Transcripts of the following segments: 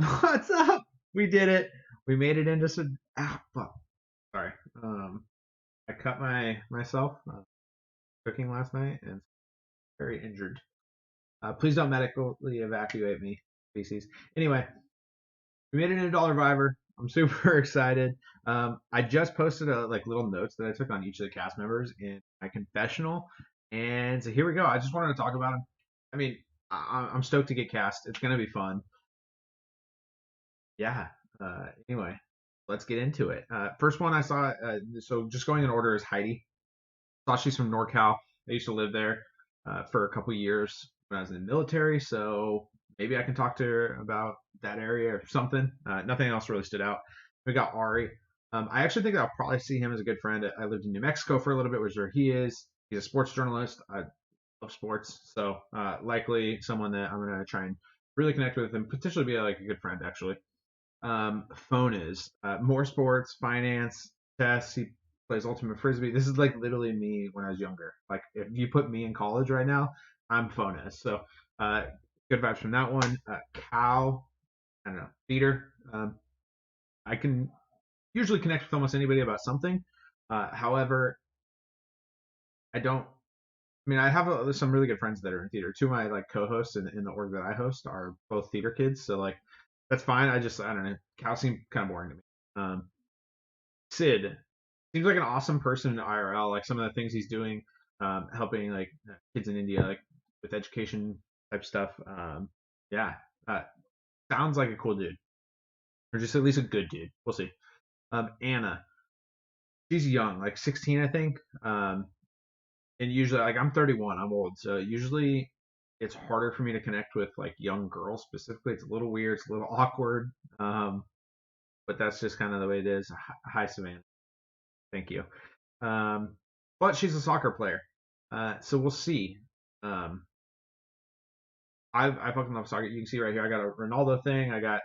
What's up? We did it. We made it into some. Fuck. Sorry. I cut myself cooking last night and very injured. Please don't medically evacuate me, species. Anyway, we made it into urvivor. I'm super excited. I just posted a little notes that I took on each of the cast members in my confessional, and so here we go. I just wanted to talk about them. I mean, I'm stoked to get cast. It's gonna be fun. Yeah. Anyway, let's get into it. First one I saw, so just going in order, is Heidi. Sachi's from NorCal. I used to live there for a couple years when I was in the military, so maybe I can talk to her about that area or something. Nothing else really stood out. We got Ari. I actually think I'll probably see him as a good friend. I lived in New Mexico for a little bit, which is where he is. He's a sports journalist. I love sports, so likely someone that I'm gonna try and really connect with and potentially be like a good friend actually. Fones, more sports, finance, chess. He plays ultimate frisbee. This is like literally me when I was younger. Like if you put me in college right now, I'm Fones. So uh, good vibes from that one. Cow, I don't know, theater. I can usually connect with almost anybody about something. However, I don't. I mean, I have some really good friends that are in theater. Two of my like co-hosts in the org that I host are both theater kids, so like that's fine. I don't know. Cal seemed kind of boring to me. Sid seems like an awesome person in IRL. Like some of the things he's doing, helping like kids in India, like with education type stuff. Yeah, uh, sounds like a cool dude, or just at least a good dude. We'll see. Anna, she's young, like 16, I think. And usually, like I'm 31, I'm old, so usually it's harder for me to connect with like young girls specifically. It's a little weird, it's a little awkward. Um, but that's just kind of the way it is. Hi, Savannah. Thank you. Um, but she's a soccer player, so we'll see. Um, I fucking love soccer. You can see right here. I got a Ronaldo thing. I got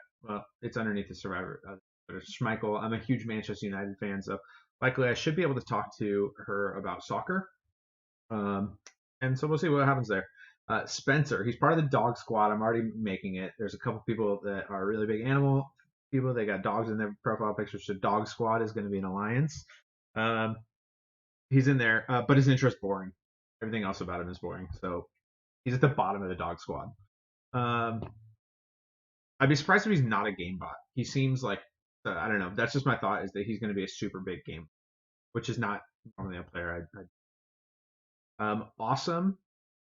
it's underneath the Survivor. But it's Schmeichel. I'm a huge Manchester United fan, so likely I should be able to talk to her about soccer. Um, and so we'll see what happens there. Spencer, he's part of the dog squad. I'm already making it. There's a couple people that are really big animal people. They got dogs in their profile pictures. So dog squad is going to be an alliance. Um, he's in there, but his interest boring. Everything else about him is boring. So he's at the bottom of the dog squad. Um, I'd be surprised if he's not a game bot. He seems like I don't know. That's just my thought is that he's going to be a super big game, which is not normally a player. Awesome,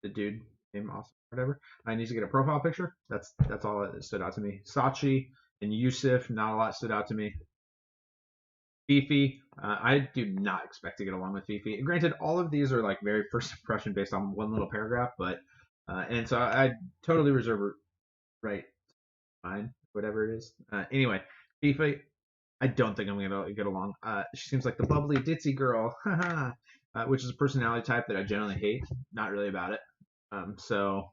the dude named Awesome, whatever. I need to get a profile picture. That's all that stood out to me. Sachi and Yousef, not a lot stood out to me. Fifi, I do not expect to get along with Fifi. Granted, all of these are like very first impression based on one little paragraph, but and so I totally reserve a right, fine, whatever it is. Anyway, Fifi, I don't think I'm gonna get along. She seems like the bubbly ditzy girl, which is a personality type that I generally hate. Not really about it. So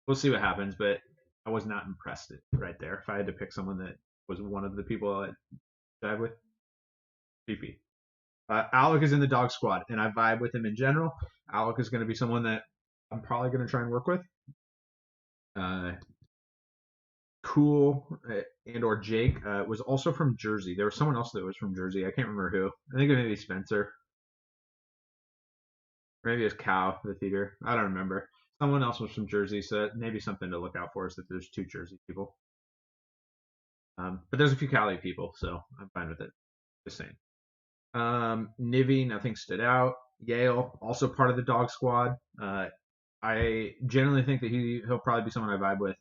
we'll see what happens, but I was not impressed right there. If I had to pick someone that was one of the people I dive with, Fifi. Alec is in the dog squad, and I vibe with him in general. Alec is going to be someone that I'm probably going to try and work with. Uh, cool and or Jake was also from Jersey. There was someone else that was from Jersey. I can't remember who. I think it may be Spencer. Or maybe it was Cow, the theater. I don't remember. Someone else was from Jersey, so maybe something to look out for is that there's two Jersey people. But there's a few Cali people, so I'm fine with it. Just saying. Nivy, nothing stood out. Yale, also part of the dog squad. I generally think that he'll probably be someone I vibe with.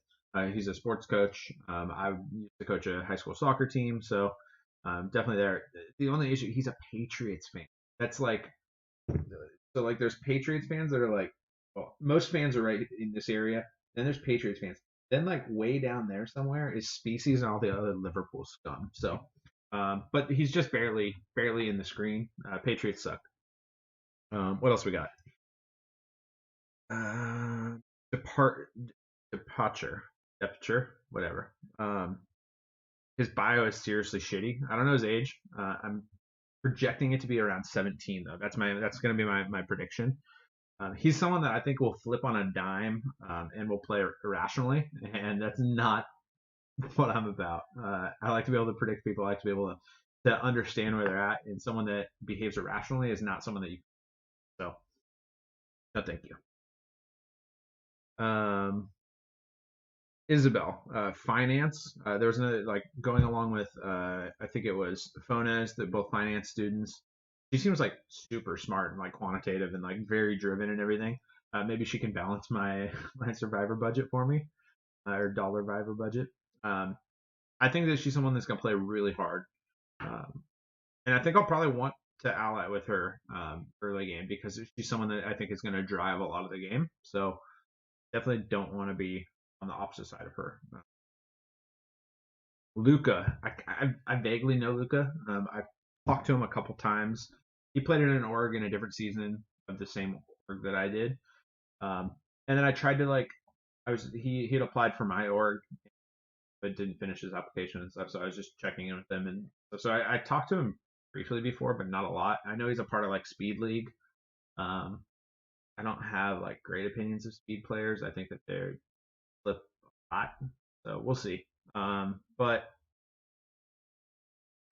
He's a sports coach. I used to coach a high school soccer team, so definitely there. The only issue, he's a Patriots fan. That's like so like there's Patriots fans that are like, well, most fans are right in this area. Then there's Patriots fans. Then like way down there somewhere is Species and all the other Liverpool scum. So, but he's just barely in the screen. Patriots suck. What else we got? Uh, depart departure, departure, whatever. His bio is seriously shitty. I don't know his age. I'm projecting it to be around 17 though. That's going to be my prediction. He's someone that I think will flip on a dime and will play irrationally, and that's not what I'm about. I like to be able to predict people. I like to be able to understand where they're at. And someone that behaves irrationally is not someone that you. So, no, thank you. Isabel, finance. There was another like going along with I think it was Fones, that both finance students. She seems like super smart and like quantitative and like very driven and everything. Maybe she can balance my my survivor budget for me, or dollar survivor budget. Um, I think that she's someone that's gonna play really hard, um, and I think I'll probably want to ally with her early game because she's someone that I think is gonna drive a lot of the game. So definitely don't want to be on the opposite side of her. Luca, I vaguely know Luca. I've talked to him a couple times. He played in an org in a different season of the same org that I did. And then I tried to like, he had applied for my org, but didn't finish his application and stuff. So I was just checking in with them, and so I talked to him briefly before, but not a lot. I know he's a part of like Speed League. Um, I don't have like great opinions of Speed players. I think that they're flip a lot, so we'll see. But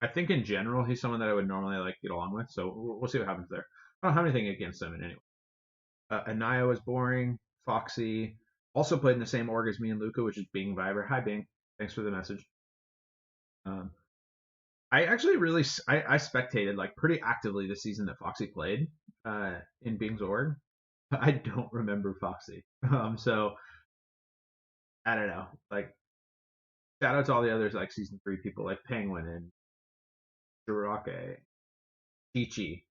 I think in general he's someone that I would normally like get along with. So we'll see what happens there. I don't have anything against him in any way. Anaya was boring. Foxy also played in the same org as me and Luca, which is Bing Viber. Hi Bing, thanks for the message. Um, I actually really I spectated like pretty actively the season that Foxy played in Bing's org. I don't remember Foxy. So I don't know. Like shout out to all the others like season 3 people like Penguin and Jirake, Chichi,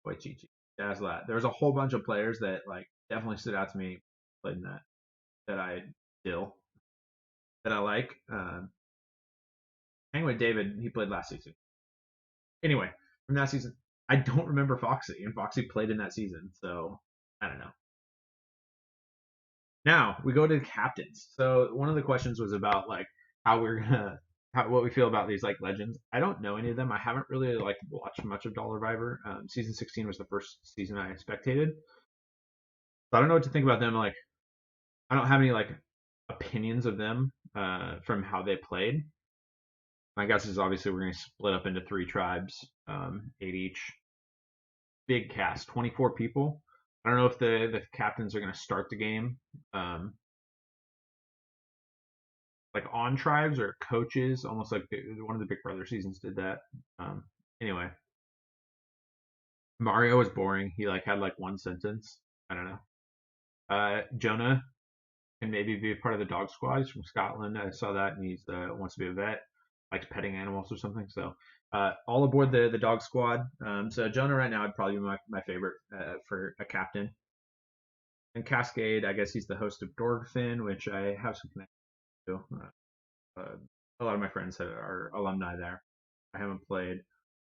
Boy Chichi, Dazzlat. There was a whole bunch of players that like definitely stood out to me played in that I still that I like. Hang with David, he played last season. Anyway, from that season, I don't remember Foxy, and Foxy played in that season, so I don't know. Now we go to the captains. So one of the questions was about like how we're gonna what we feel about these like legends. I don't know any of them. I haven't really like watched much of Dollar Viver. Season 16 was the first season I spectated, so I don't know what to think about them. Like I don't have any like opinions of them from how they played. My guess is obviously we're going to split up into 3 tribes, 8 each. Big cast, 24 people. I don't know if the captains are going to start the game um, like on tribes or coaches, almost like one of the Big Brother seasons did that. Um, anyway, Mario was boring. He like had like one sentence. I don't know. Jonah can maybe be a part of the dog squad. He's from Scotland. I saw that, and he's wants to be a vet, likes petting animals or something. So all aboard the dog squad. So Jonah right now would probably be my favorite for a captain. And Cascade, I guess he's the host of Dorgfin, which I have some connection to. A lot of my friends are alumni there. I haven't played.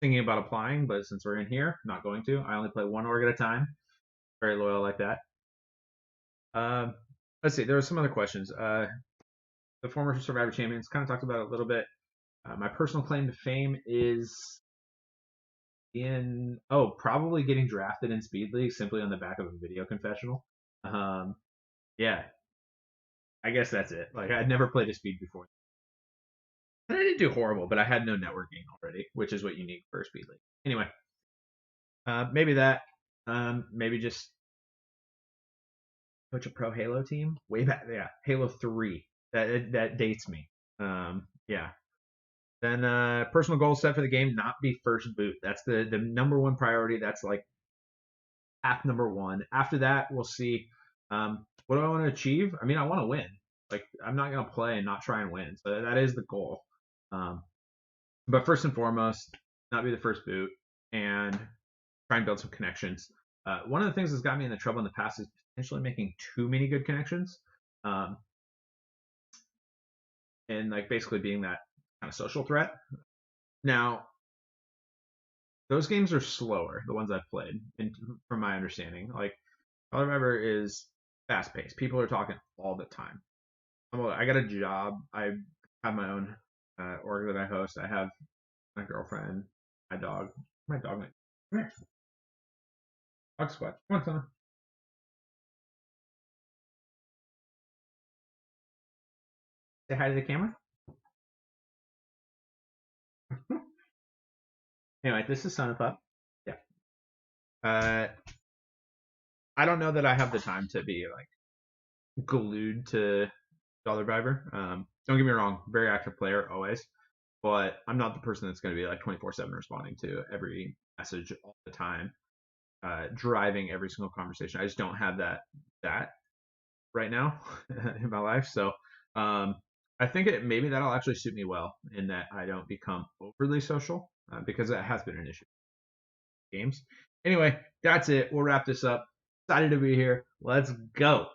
Thinking about applying, but since we're in here, not going to. I only play one org at a time. Very loyal like that. Um, let's see. There were some other questions. The former Survivor champions kind of talked about it a little bit. My personal claim to fame is probably getting drafted in Speed League simply on the back of a video confessional. Um, yeah, I guess that's it. Like I'd never played a Speed before, and I didn't do horrible, but I had no networking already, which is what you need for a Speed League. Anyway, maybe that. Maybe just coach a pro Halo team way back. Yeah, Halo 3. That dates me. Yeah. Then personal goal set for the game, not be first boot. That's the number one priority. That's like act number one. After that, we'll see. What do I want to achieve? I mean, I want to win. Like I'm not gonna play and not try and win. So that is the goal. Um, but first and foremost, not be the first boot and try and build some connections. One of the things that's got me in the trouble in the past is potentially making too many good connections, um, and like basically being that kind of social threat. Now, those games are slower, the ones I've played, and from my understanding. Like, all I remember is fast paced. People are talking all the time. I got a job. I have my own org that I host. I have my girlfriend, my dog. My dog. Come here. Dog squad. Come on, son. Say hi to the camera. Anyway, this is Son Up. Yeah. Uh, I don't know that I have the time to be like glued to urvivor. Don't get me wrong, very active player always, but I'm not the person that's going to be like 24/7 responding to every message all the time, driving every single conversation. I just don't have that right now in my life. So I think maybe that'll actually suit me well in that I don't become overly social because that has been an issue in games. Anyway, that's it. We'll wrap this up. Excited to be here. Let's go.